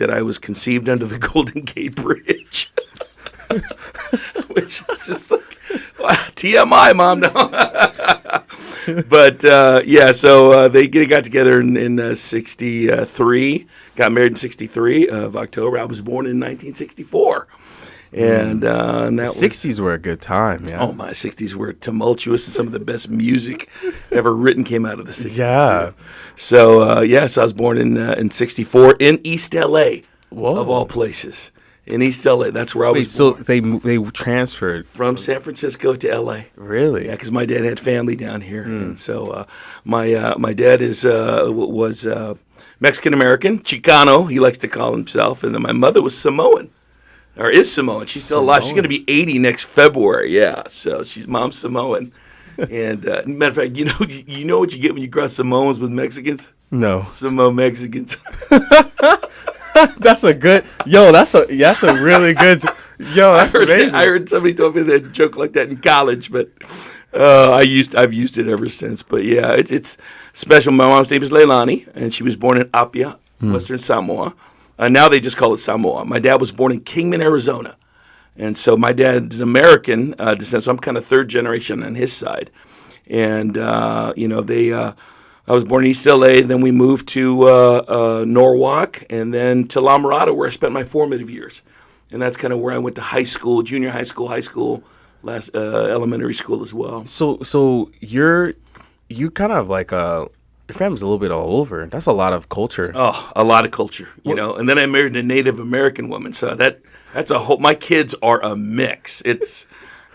that I was conceived under the Golden Gate Bridge. Which is just like, TMI, Mom. No. But, so they got together in 63, got married in 63 of October. I was born in 1964. And that the 60s were a good time, yeah. Oh, my 60s were tumultuous, and some of the best music ever written came out of the 60s. Yeah. So I was born in 64 in East L.A., of all places. In East L.A., that's where I was born. So they transferred from San Francisco to L.A. Really? Yeah, because my dad had family down here. And so my dad was Mexican American, Chicano, he likes to call himself. And then my mother was Samoan. Or is Samoan. She's still alive. She's going to be 80 next February. Yeah, so she's mom's Samoan. And matter of fact, you know what you get when you cross Samoans with Mexicans? No. Samo-Mexicans. That's a really good. That's amazing. I heard somebody told me that joke like that in college, but I've used it ever since. But yeah, it's special. My mom's name is Leilani, and she was born in Apia, Western Samoa. Now they just call it Samoa. My dad was born in Kingman, Arizona. And so my dad is American descent, so I'm kind of third generation on his side. And, I was born in East L.A., then we moved to Norwalk, and then to La Mirada, where I spent my formative years. And that's kind of where I went to high school, junior high school, elementary school as well. So you kind of like your family's a little bit all over. That's a lot of culture. Oh, a lot of culture, And then I married a Native American woman, so that's a whole. My kids are a mix. It's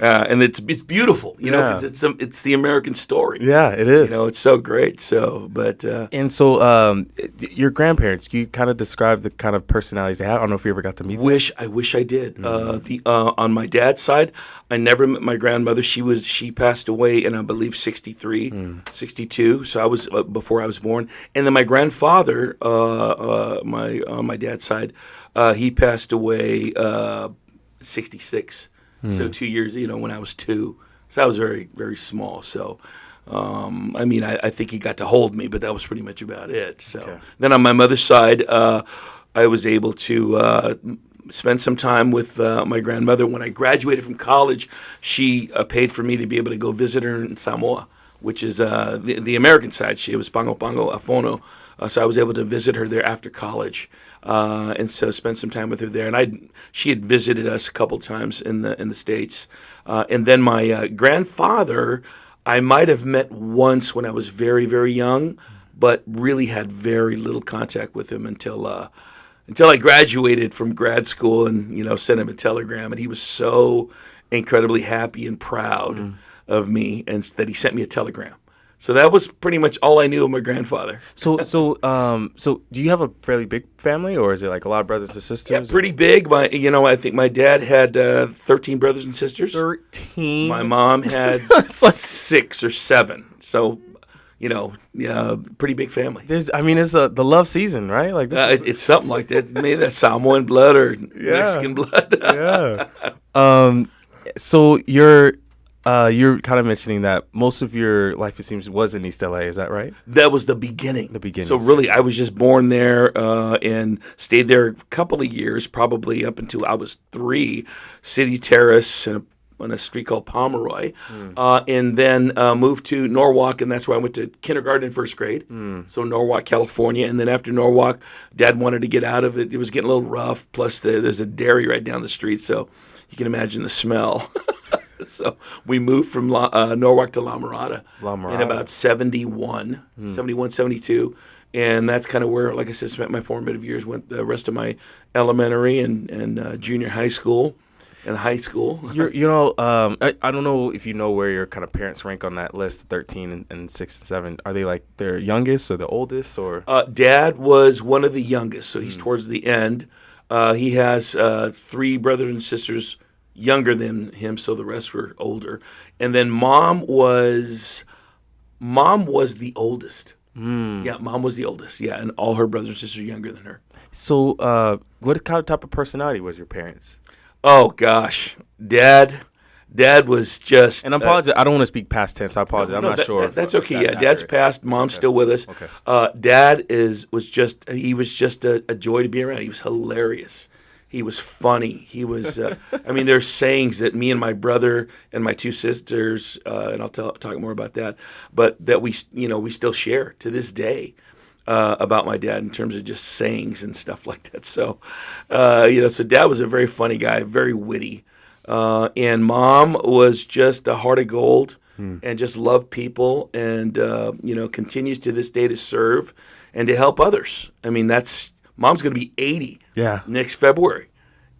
and it's beautiful, because it's the American story. Yeah, it is. It's so great. So, but and so your grandparents, can you kind of describe the kind of personalities they have? I don't know if you ever got to meet them. I wish I did. On my dad's side, I never met my grandmother. She passed away in, I believe, 63, 62. So I was before I was born. And then my grandfather, on my dad's side, he passed away 66. So 2 years, when I was 2. So I was very, very small. So, I think he got to hold me, but that was pretty much about it. So Then on my mother's side, I was able to spend some time with my grandmother. When I graduated from college, she paid for me to be able to go visit her in Samoa, which is the American side. She was Pango Afono. So I was able to visit her there after college, and so spend some time with her there. And she had visited us a couple times in the States. And then my grandfather, I might have met once when I was very, very young, but really had very little contact with him until I graduated from grad school and sent him a telegram. And he was so incredibly happy and proud of me, and that he sent me a telegram. So that was pretty much all I knew of my grandfather. So do you have a fairly big family, or is it like a lot of brothers and sisters? Yeah, pretty big. I think my dad had 13 brothers and sisters. 13. My mom had 6 or 7. So, pretty big family. It's the love season, right? Like it's something like that. Maybe that's Samoan blood or Mexican blood. Yeah. So you're kind of mentioning that most of your life, it seems, was in East LA. Is that right? That was the beginning. So really, I was just born there and stayed there a couple of years, probably up until I was 3. City Terrace on a street called Pomeroy, and then moved to Norwalk, and that's where I went to kindergarten and first grade. So Norwalk, California, and then after Norwalk, Dad wanted to get out of it. It was getting a little rough. Plus, there's a dairy right down the street, so you can imagine the smell. So we moved from Norwalk to La Mirada in about 71, 72. And that's kind of where, like I said, spent my formative years, went the rest of my elementary and junior high school and high school. I don't know if you know where your kind of parents rank on that list, 13 and 6 and 7. Are they like their youngest or the oldest? Or Dad was one of the youngest, so he's towards the end. He has 3 brothers and sisters younger than him, so the rest were older. And then mom was the oldest. Yeah, mom was the oldest. Yeah, and all her brothers and sisters younger than her. So what kind of type of personality was your parents? Oh gosh, Dad Dad was just. And I apologize. I don't want to speak past tense. I apologize. I'm not sure. That's okay. Yeah, Dad's accurate. passed. Mom's still with us. Okay. Dad was just a joy to be around. He was hilarious. He was funny. He was. I mean, there's sayings that me and my brother and my two sisters, and I'll talk more about that, but that we still share to this day. About my dad in terms of just sayings and stuff like that. So, so Dad was a very funny guy, very witty. And Mom was just a heart of gold and just loved people and, continues to this day to serve and to help others. I mean, Mom's going to be 80 next February.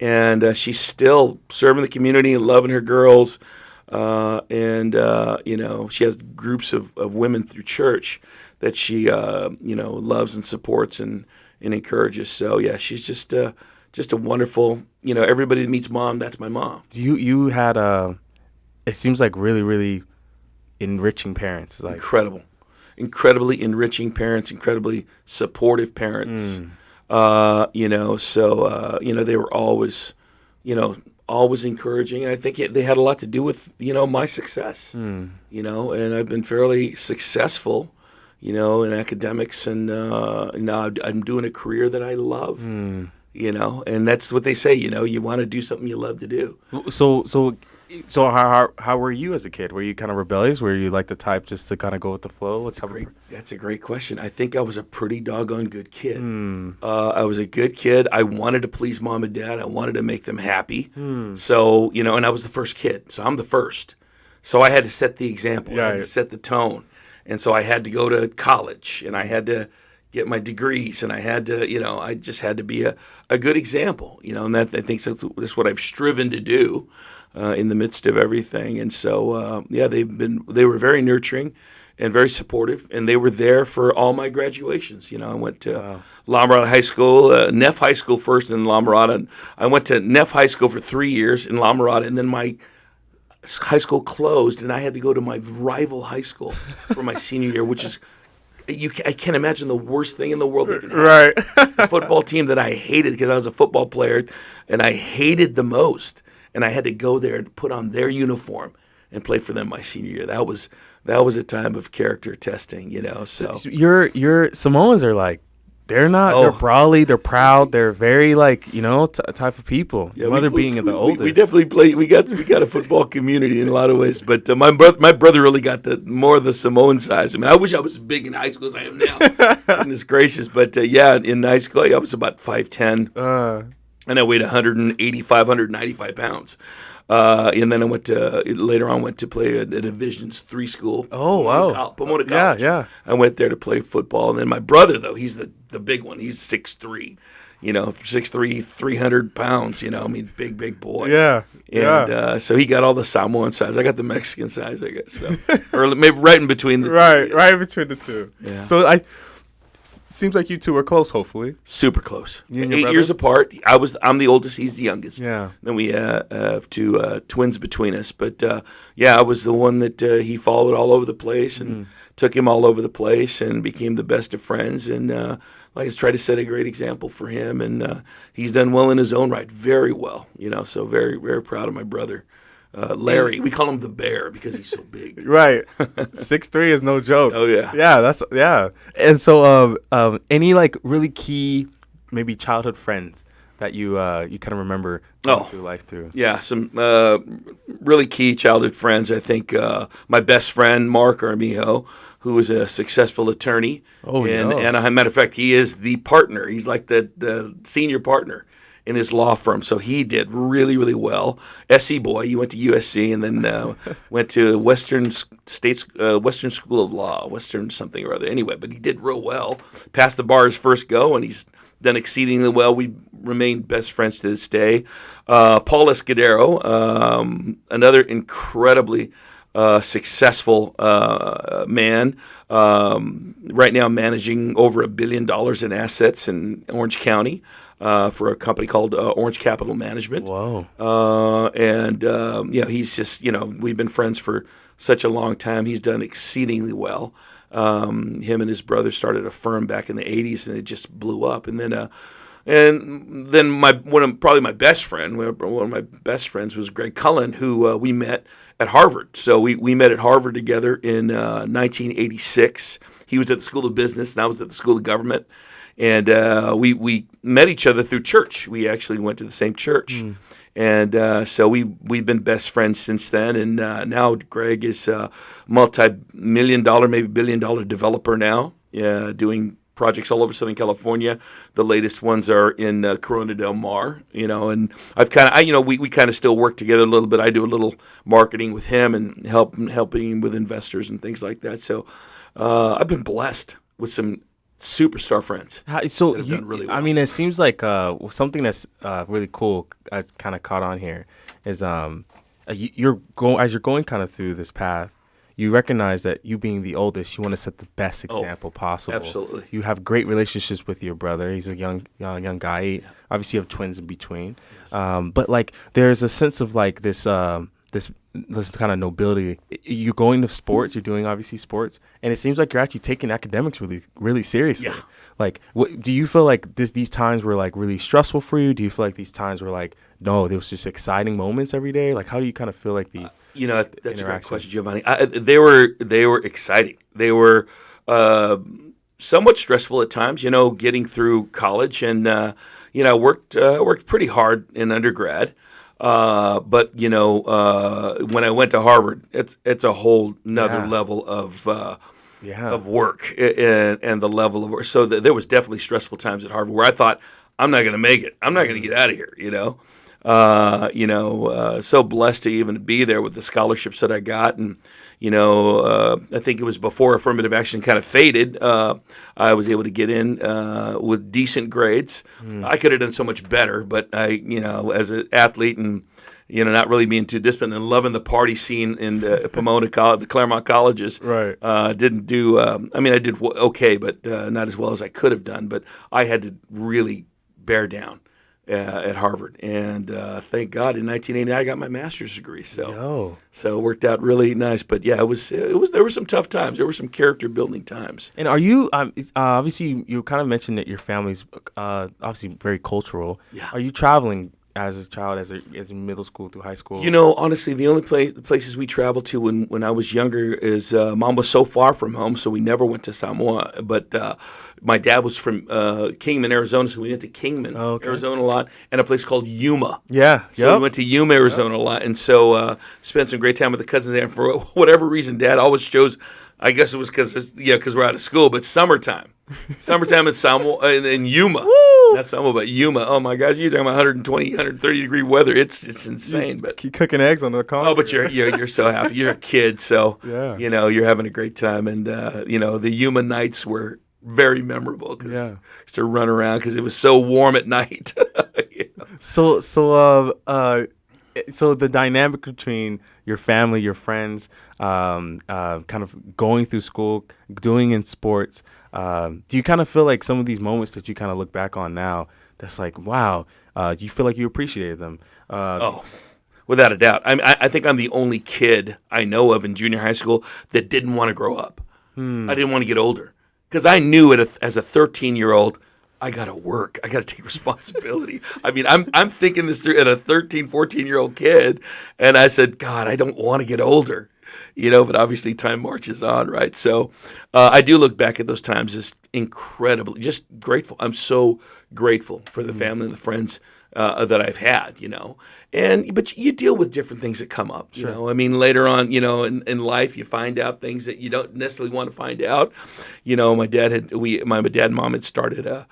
And she's still serving the community and loving her girls. She has groups of women through church that she, loves and supports and encourages. So, yeah, she's just a wonderful, everybody that meets Mom, that's my mom. You had, it seems like really, really enriching parents. Like Incredibly enriching parents, incredibly supportive parents. They were always, always encouraging. And I think they had a lot to do with, my success, and I've been fairly successful, in academics, and now I'm doing a career that I love, and that's what they say, you want to do something you love to do. So how were you as a kid? Were you kind of rebellious? Were you like the type just to kind of go with the flow? That's a great question. I think I was a pretty doggone good kid. I was a good kid. I wanted to please Mom and Dad. I wanted to make them happy. So, and I was the first kid. So I'm the first. So I had to set the example. I had to set the tone. And so I had to go to college, and I had to get my degrees, and I had to, I just had to be a good example, and that I think that's what I've striven to do in the midst of everything. And so, they were very nurturing and very supportive, and they were there for all my graduations. I went to La Mirada High School, Neff High School first, and then La Mirada. And I went to Neff High School for 3 years in La Mirada, and then my high school closed, and I had to go to my rival high school for my senior year, which is, I can't imagine the worst thing in the world that could happen. Right. A football team that I hated because I was a football player, and I hated the most, and I had to go there and put on their uniform and play for them my senior year. That was a time of character testing, So your Samoans are like, they're not. They're brawly. They're proud. They're very type of people. Yeah, Mother being the oldest. We definitely play. We got a football community in a lot of ways. But my brother really got more of the Samoan size. I mean, I wish I was as big in high school as I am now. Goodness gracious! But in high school, I was about 5'10", and I weighed 185, 195 pounds. And then I went to play at a Divisions 3 school. Oh, wow. Pomona College. Yeah. I went there to play football. And then my brother, though, he's the big one. He's 6'3", 6'3", 300 pounds, big boy. Yeah. And so he got all the Samoan size. I got the Mexican size, I guess. So. Or maybe right in between the two. Right in between the two. Yeah. So seems like you two are close, hopefully. Super close. You and your 8 brother? years apart. I'm the oldest. He's the youngest. Yeah. Then we have two twins between us. But, I was the one that he followed all over the place and took him all over the place and became the best of friends. And I just tried to set a great example for him. And he's done well in his own right. Very well. So very, very proud of my brother. Larry, we call him the Bear because he's so big. Right, 6'3" is no joke. Oh yeah, yeah. And so, any really key, maybe childhood friends that you kind of remember going through life through? Yeah, some really key childhood friends. I think my best friend Mark Armijo, who is a successful attorney. And a matter of fact, he is the partner. He's like the senior partner in his law firm. So he did really, really well. SC boy, he went to USC and then went to Western School of Law, Western something or other. Anyway, but he did real well. Passed the bar his first go, and he's done exceedingly well. We remain best friends to this day. Paul Escudero, another incredibly successful man, right now managing over $1 billion in assets in Orange County. For a company called Orange Capital Management. Wow. He's just, we've been friends for such a long time. He's done exceedingly well. Him and his brother started a firm back in the 80s, and it just blew up. And then And then probably my best friend, one of my best friends was Greg Cullen, who we met at Harvard. So we met at Harvard together in 1986. He was at the School of Business, and I was at the School of Government. And we met each other through church. We actually went to the same church. And so we've been best friends since then. And now Greg is a multi-million-dollar, maybe billion-dollar developer now, doing projects all over Southern California. The latest ones are in Corona del Mar, and I've we kind of still work together a little bit. I do a little marketing with him and helping him with investors and things like that. So I've been blessed with some superstar friends. So that have done really well. I mean, it seems like something that's really cool. I kind of caught on here is you're going kind of through this path. You recognize that you being the oldest, you want to set the best example possible. Absolutely. You have great relationships with your brother. He's a young guy. Yeah. Obviously, you have twins in between. Yes. But like, there's a sense of like this kind of nobility. You're going to sports. You're doing obviously sports, and it seems like you're actually taking academics really, really seriously. Yeah. Like, do you feel like these times were like really stressful for you? Do you feel like these times were like, no, there was just exciting moments every day? Like, how do you kind of feel like the that's a great question, Jovonni. They were exciting. They were somewhat stressful at times. Getting through college, and worked pretty hard in undergrad. But when I went to Harvard, it's a whole nother level of work and the level of work. So there was definitely stressful times at Harvard where I thought, I'm not going to make it. I'm not going to get out of here. So blessed to even be there with the scholarships that I got. And, I think it was before affirmative action kind of faded. I was able to get in with decent grades. I could have done so much better, but as an athlete and, not really being too disciplined and loving the party scene in the Pomona College, the Claremont colleges. Right. Didn't do, I did okay, but not as well as I could have done. But I had to really bear down at Harvard, and thank God in 1989 I got my master's degree. So it worked out really nice. But yeah, it was there were some tough times. There were some character building times. And are you obviously you kind of mentioned that your family's obviously very cultural. Yeah. Are you traveling as a child, as in middle school through high school? Honestly, the only places we traveled to when I was younger is Mom was so far from home, so we never went to Samoa. But my dad was from Kingman, Arizona, so we went to Kingman, Arizona a lot, and a place called Yuma. Yeah. So we went to Yuma, Arizona a lot, and so spent some great time with the cousins there. And for whatever reason, Dad always chose, I guess it was because we're out of school, but summertime in Samoa, in Yuma. Woo! Not Samoa, but Yuma. Oh my gosh, you're talking about 120, 130 degree weather. It's insane. But keep cooking eggs on the concrete. Oh, but you're so happy. You're a kid, so yeah. You're having a great time, and the Yuma nights were very memorable because to run around because it was so warm at night. So the dynamic between your family, your friends, kind of going through school, doing in sports, do you kind of feel like some of these moments that you kind of look back on now, that's like, wow, you feel like you appreciated them? Without a doubt. I think I'm the only kid I know of in junior high school that didn't want to grow up. I didn't want to get older because I knew as a 13-year-old, I got to work. I got to take responsibility. I'm thinking this through at a 13, 14-year-old kid, and I said, God, I don't want to get older, but obviously time marches on, right? So I do look back at those times as incredibly, just grateful. I'm so grateful for the family and the friends that I've had, but you deal with different things that come up, Sure. Later on, in life, you find out things that you don't necessarily want to find out. My dad and mom had started a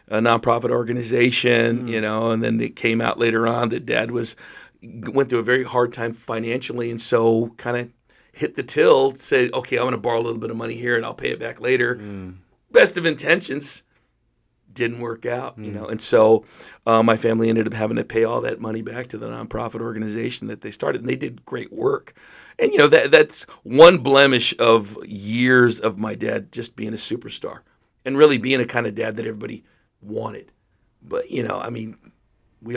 nonprofit organization, and then it came out later on that Dad went through a very hard time financially, and so kind of hit the till, said, okay, I'm going to borrow a little bit of money here and I'll pay it back later. Best of intentions, didn't work out, and so my family ended up having to pay all that money back to the nonprofit organization that they started, and they did great work. And that's one blemish of years of my dad just being a superstar and really being a kind of dad that everybody wanted. But we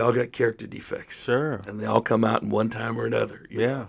all got character defects. Sure. And they all come out in one time or another. Yeah.